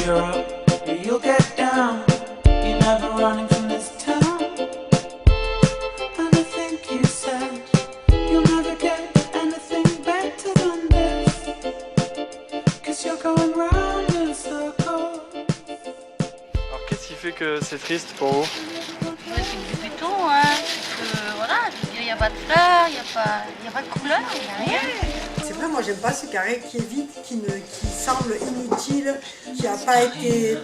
You're up, you'll get down. You're never running from this town. And I think you said you'll never get anything better than this. 'Cause you're going round in a circle. Alors qu'est-ce qui fait que c'est triste pour vous? C'est du béton, hein. Voilà, je veux dire, il n'y a pas de fleurs, il n'y a pas de couleur, il n'y a rien. C'est vrai, moi j'aime pas ce carré qui est vide, qui semble inutile, qui n'a pas été...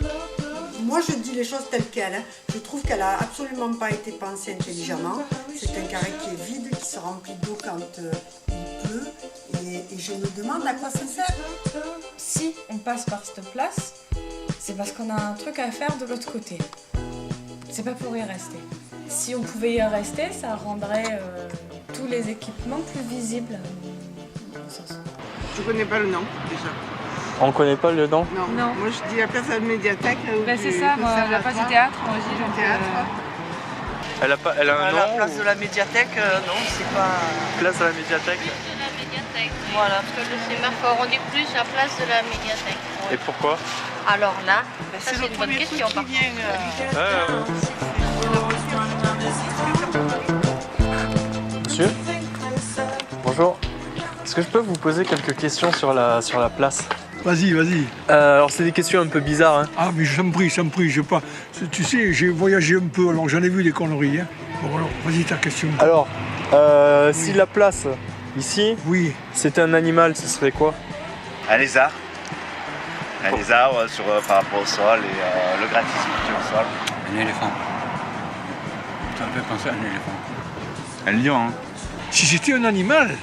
Moi je dis les choses telles quelles, hein. Je trouve qu'elle n'a absolument pas été pensée intelligemment. C'est un carré qui est vide, qui se remplit d'eau quand il pleut, et je me demande à quoi ça sert. Si on passe par cette place, c'est parce qu'on a un truc à faire de l'autre côté. C'est pas pour y rester. Si on pouvait y rester, ça rendrait tous les équipements plus visibles. Je connais pas le nom déjà. On connaît pas le nom? Non. Non. Moi je dis la place de la médiathèque. C'est ça, moi, la place du théâtre, moi je dis Le théâtre. Elle a un nom? La place de la médiathèque, non, c'est pas... Place de la médiathèque. de la médiathèque. Voilà, parce que le sémaphore, on dit plus la place de la médiathèque. Et pourquoi? Alors là, Ben, ça c'est c'est le une bonne premier truc question qui par vient. Monsieur? Bonjour. Est-ce que je peux vous poser quelques questions sur la place? Vas-y, vas-y. Alors c'est des questions un peu bizarres, hein. Ah, mais j'en prie, je pas. Tu sais, j'ai voyagé un peu, alors j'en ai vu des conneries. Hein. Bon, alors, vas-y, ta question. Alors, si la place, ici, Oui. c'était un animal, ce serait quoi? Un lézard. Un lézard par rapport au sol et le gratis au sol. Un éléphant. Ça me fait penser à un éléphant. Un lion. Hein. Si c'était un animal,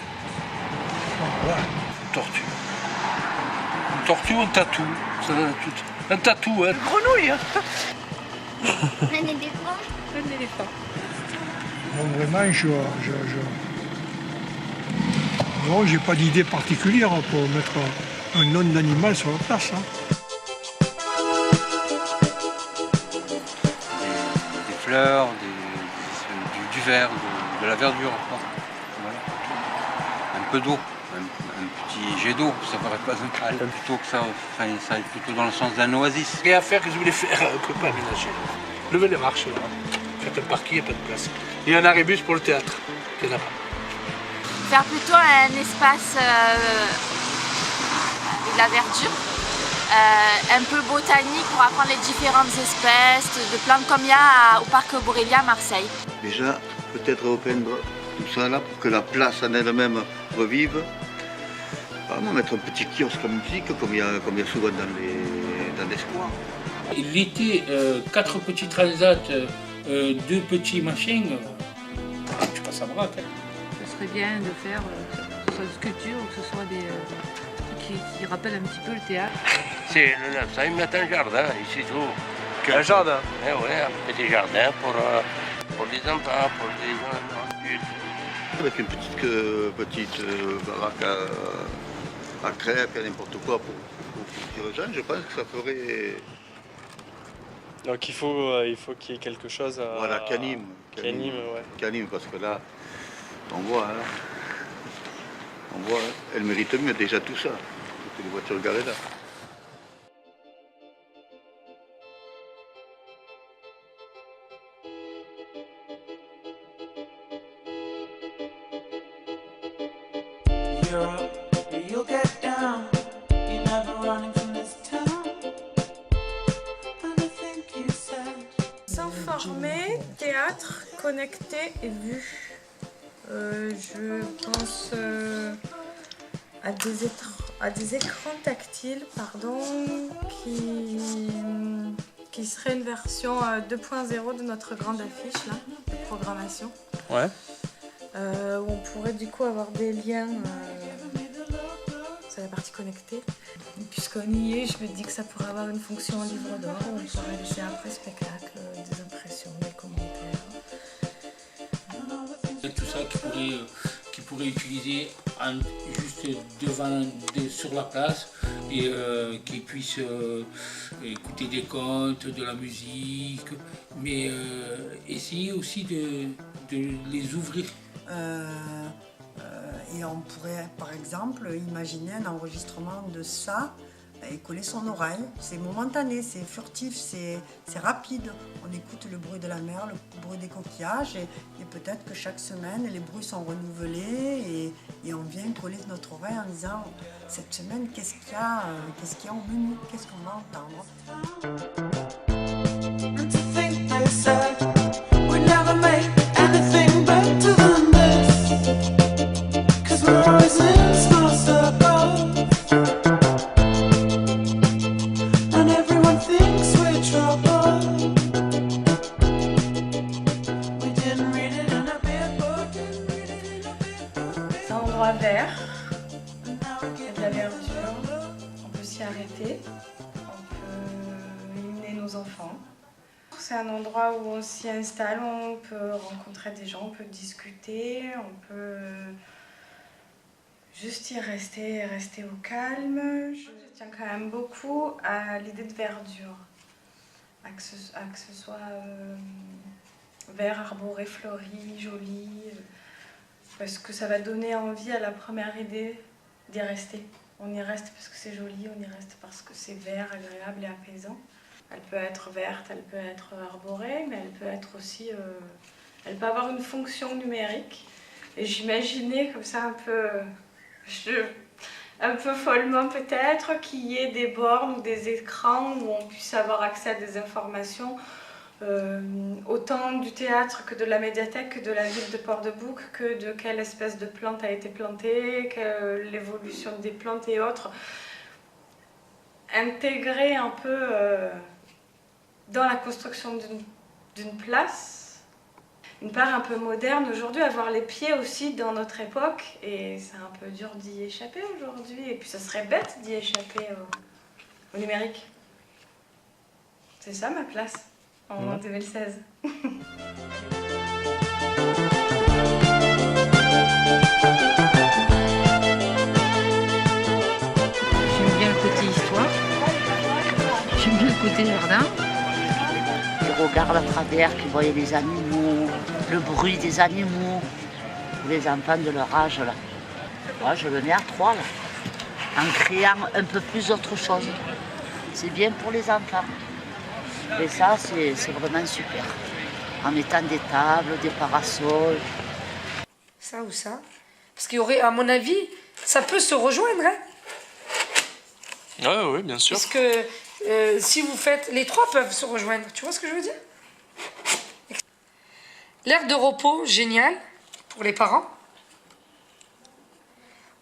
voilà. Tortue. Une tortue ou un tatou. Un tatou, hein. Grenouille. Hein. Un éléphant. Bon, vraiment, Non, j'ai pas d'idée particulière pour mettre un nom d'animal sur la place. Hein. Des fleurs, du vert, de la verdure. Voilà. Un peu d'eau, un petit jet d'eau, ça paraît pas mal. Plutôt que ça aille plutôt dans le sens d'un oasis. Il y a à faire que je voulais faire, on ne peut pas aménager. Levez les marches là. Faites un parking, il n'y a pas de place. Il y a un arrêt bus pour le théâtre. Il n'y en a pas. Faire plutôt un espace de la verdure, un peu botanique pour apprendre les différentes espèces de plantes comme il y a au parc Borrelia à Marseille. Déjà, peut-être repeindre tout ça là pour que la place en elle-même revive. Vraiment mettre un petit kiosque à musique comme il y a souvent dans les squares. L'été, 4 petits transats, 2 petits machins, tu passes à bras. Ce serait bien de faire que ce soit une sculpture ou que ce soit des trucs qui rappellent un petit peu le théâtre. C'est ça, ils mettent un jardin ici tout. Un jardin? Oui, un petit jardin pour les enfants, pour les adultes. Avec une petite baraque à crêpes et n'importe quoi pour les jeunes, je pense que ça ferait... Donc il faut qu'il y ait quelque chose à... Voilà, qu'anime. Ouais. Qu'anime, parce que là, on voit, elle mérite mieux déjà tout ça. Toutes les voitures garées là. You're up, you'll get down. You're never running from this town. And I think you said S'informer, théâtre, connecté et vu. Je pense à des écrans tactiles, qui serait une version 2.0 de notre grande affiche là, de programmation. Ouais. Où on pourrait du coup avoir des liens, c'est la partie connectée. Et puisqu'on y est, je me dis que ça pourrait avoir une fonction en livre d'or, où on pourrait laisser après spectacle, des impressions, des commentaires. Tout ça qui pourrait utiliser juste sur la place et qui puisse écouter des contes, de la musique, mais essayer aussi de les ouvrir. Et on pourrait par exemple imaginer un enregistrement de ça et coller son oreille. C'est momentané, c'est furtif, c'est rapide. On écoute le bruit de la mer, le bruit des coquillages et peut-être que chaque semaine les bruits sont renouvelés et on vient coller notre oreille en disant cette semaine qu'est-ce qu'il y a au menu, qu'est-ce qu'on va entendre. C'est un endroit vert, il y a de la verdure, on peut s'y arrêter, on peut éliminer nos enfants. C'est un endroit où on s'y installe, on peut rencontrer des gens, on peut discuter, on peut juste y rester au calme. Je tiens quand même beaucoup à l'idée de verdure, à que ce soit vert, arboré, fleuri, joli, parce que ça va donner envie à la première idée d'y rester. On y reste parce que c'est joli, on y reste parce que c'est vert, agréable et apaisant. Elle peut être verte, elle peut être arborée, mais elle peut être aussi... elle peut avoir une fonction numérique. Et j'imaginais comme ça un peu follement peut-être, qu'il y ait des bornes ou des écrans où on puisse avoir accès à des informations autant du théâtre que de la médiathèque, que de la ville de Port-de-Bouc, que de quelle espèce de plante a été plantée, que l'évolution des plantes et autres. Intégrer un peu dans la construction d'une place, une part un peu moderne aujourd'hui, avoir les pieds aussi dans notre époque, et c'est un peu dur d'y échapper aujourd'hui, et puis ça serait bête d'y échapper au numérique. C'est ça ma place en 2016. J'aime bien le côté histoire, j'aime bien le côté jardin. Qui regarde à travers, qui voyait les animaux, le bruit des animaux, les enfants de leur âge là. Moi je le mets à 3 là, en créant un peu plus d'autre chose. C'est bien pour les enfants. Et ça c'est vraiment super. En mettant des tables, des parasols. Ça ou ça. Parce qu'il y aurait, à mon avis, ça peut se rejoindre. Hein, oui, bien sûr. parce que si vous faites... Les trois peuvent se rejoindre. Tu vois ce que je veux dire? L'aire de repos, génial, pour les parents.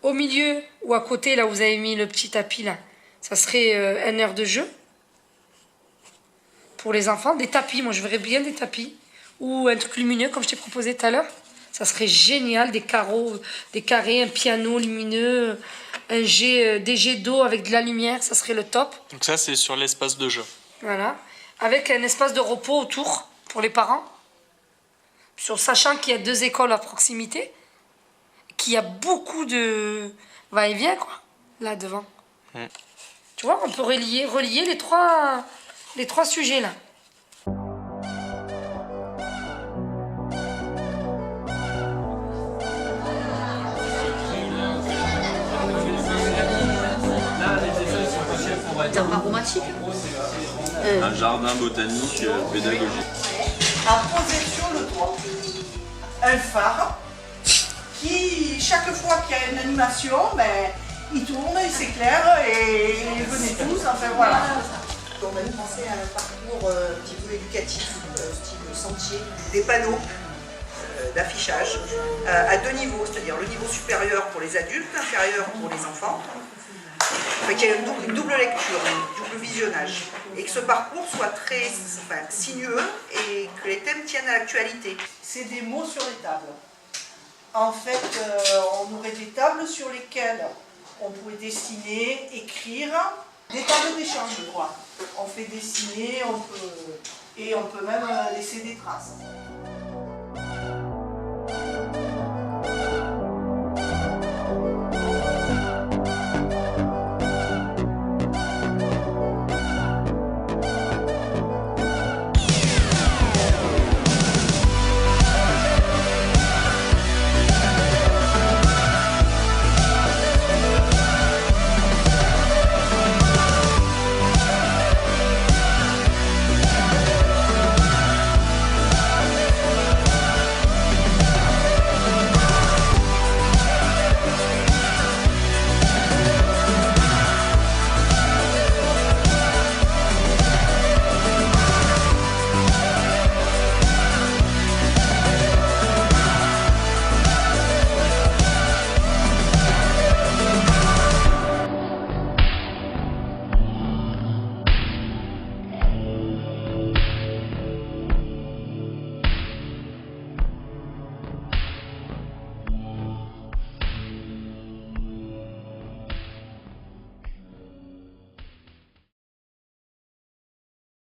Au milieu ou à côté, là où vous avez mis le petit tapis, là, ça serait une aire de jeu. Pour les enfants, des tapis, moi je verrais bien des tapis. Ou un truc lumineux, comme je t'ai proposé tout à l'heure. Ça serait génial, des carreaux, des carrés, un piano lumineux, des jets d'eau avec de la lumière, ça serait le top. Donc ça, c'est sur l'espace de jeu. Voilà. Avec un espace de repos autour pour les parents. Sachant qu'il y a 2 écoles à proximité, qu'il y a beaucoup de va-et-vient, quoi, là devant. Tu vois, on peut relier les trois sujets, là. C'est un aromatique. Un jardin botanique pédagogique. À poser sur le toit un phare qui, chaque fois qu'il y a une animation, il tourne, il s'éclaire et venez tous, enfin voilà. On a pensé à un parcours un petit peu éducatif, style sentier, des panneaux d'affichage à 2 niveaux, c'est-à-dire le niveau supérieur pour les adultes, inférieur pour les enfants. Qu'il y ait une double lecture, un double visionnage, et que ce parcours soit très sinueux et que les thèmes tiennent à l'actualité. C'est des mots sur les tables. En fait, on aurait des tables sur lesquelles on pouvait dessiner, écrire, des tables d'échange, quoi. On fait dessiner, on peut même laisser des traces.